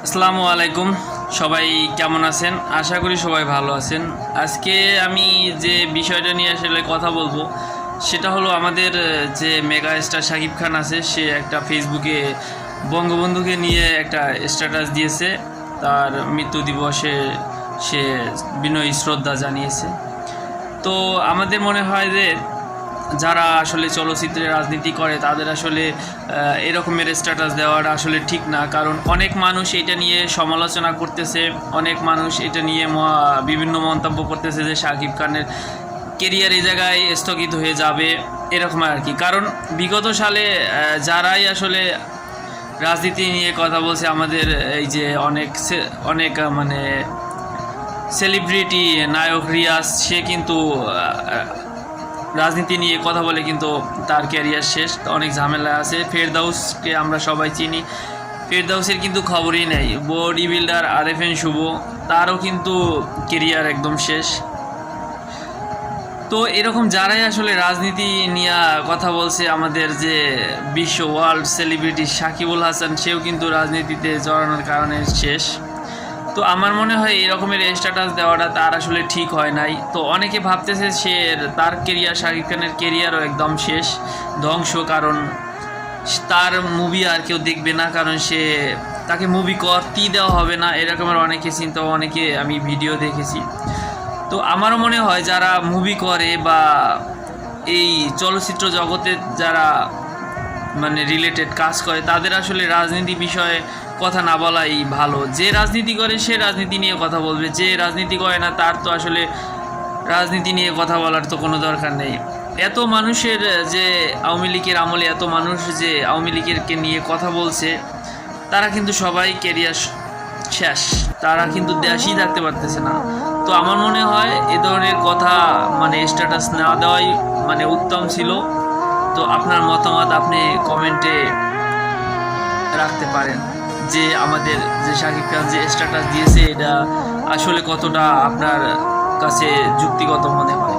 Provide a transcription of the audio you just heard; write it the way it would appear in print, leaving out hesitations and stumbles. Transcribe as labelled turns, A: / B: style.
A: আসসালামু আলাইকুম। সবাই কেমন আছেন? আশা করি সবাই ভালো আছেন। আজকে আমি যে বিষয়টা নিয়ে আসলে কথা বলবো সেটা হলো আমাদের যে মেগা স্টার শাকিব খান আছে, সে একটা ফেসবুকে বঙ্গবন্ধুকে নিয়ে একটা স্ট্যাটাস দিয়েছে। তার মৃত্যু দিবসে সে বিনয়ী শ্রদ্ধা জানিয়েছে। তো আমাদের মনে হয় যে যারা আসলে চলচ্চিত্রে রাজনীতি করে তাদের আসলে এরকমের স্ট্যাটাস দেওয়াটা আসলে ঠিক না, কারণ অনেক মানুষ এটা নিয়ে সমালোচনা করতেছে, অনেক মানুষ এটা নিয়ে বিভিন্ন মন্তব্য করতেছে যে শাকিব খানের কেরিয়ার এই জায়গায় স্থগিত হয়ে যাবে, এরকম আর কি। কারণ বিগত সালে যারাই আসলে রাজনীতি নিয়ে কথা বলছে, আমাদের এই যে অনেক মানে সেলিব্রিটি নায়ক রিয়াজ, সে কিন্তু রাজনীতি নিয়ে কথা বলে কিন্তু তার ক্যারিয়ার শেষ, অনেক ঝামেলা আছে। ফেরদাউসকে আমরা সবাই চিনি, ফেরদাউসের কিন্তু খবরই নেই। বডি বিল্ডার আরএফএন শুভ, তারও কিন্তু কেরিয়ার একদম শেষ। তো এরকম যারাই আসলে রাজনীতি নিয়ে কথা বলছে, আমাদের যে বিশ্ব ওয়ার্ল্ড সেলিব্রিটি সাকিবুল হাসান, সেও কিন্তু রাজনীতিতে জড়ানোর কারণে শেষ। তো আমার মনে হয় এরকমের স্ট্যাটাস দেওয়াটা তার আসলে ঠিক হয় নাই। তো অনেকে ভাবতেছে তার কেরিয়ার, শাকিব খানের কেরিয়ারও একদম শেষ, ধ্বংস। কারণ তার মুভি আর কেউ দেখবে না, কারণ তাকে মুভি করতেই দেওয়া হবে না, এরকমের অনেকে চিন্তা, অনেকে আমি ভিডিও দেখেছি। তো আমারও মনে হয় যারা মুভি করে বা এই চলচ্চিত্র জগতে যারা মানে রিলেটেড কাজ করে, তাদের আসলে রাজনীতি বিষয়ে কথা না বলাই ভালো। যে রাজনীতি করে সে রাজনীতি নিয়ে কথা বলবে, যে রাজনীতি করে না তার তো আসলে রাজনীতি নিয়ে কথা বলার তো কোনো দরকার নেই। এত মানুষের যে আওয়ামী লীগের আমলে এত মানুষ যে আওয়ামী লীগেরকে নিয়ে কথা বলছে, তারা কিন্তু সবাই কেরিয়ার শেষ, তারা কিন্তু দেশই থাকতে পারতেছে না। তো আমার মনে হয় এ ধরনের কথা মানে স্ট্যাটাস না দেওয়াই মানে উত্তম ছিল। তো আপনার মতামত আপনি কমেন্টে রাখতে পারেন যে আমাদের যে শাকিব খান যে স্ট্যাটাস দিয়েছে, এটা আসলে কতটা আপনার কাছে যুক্তিগত মনে হয়।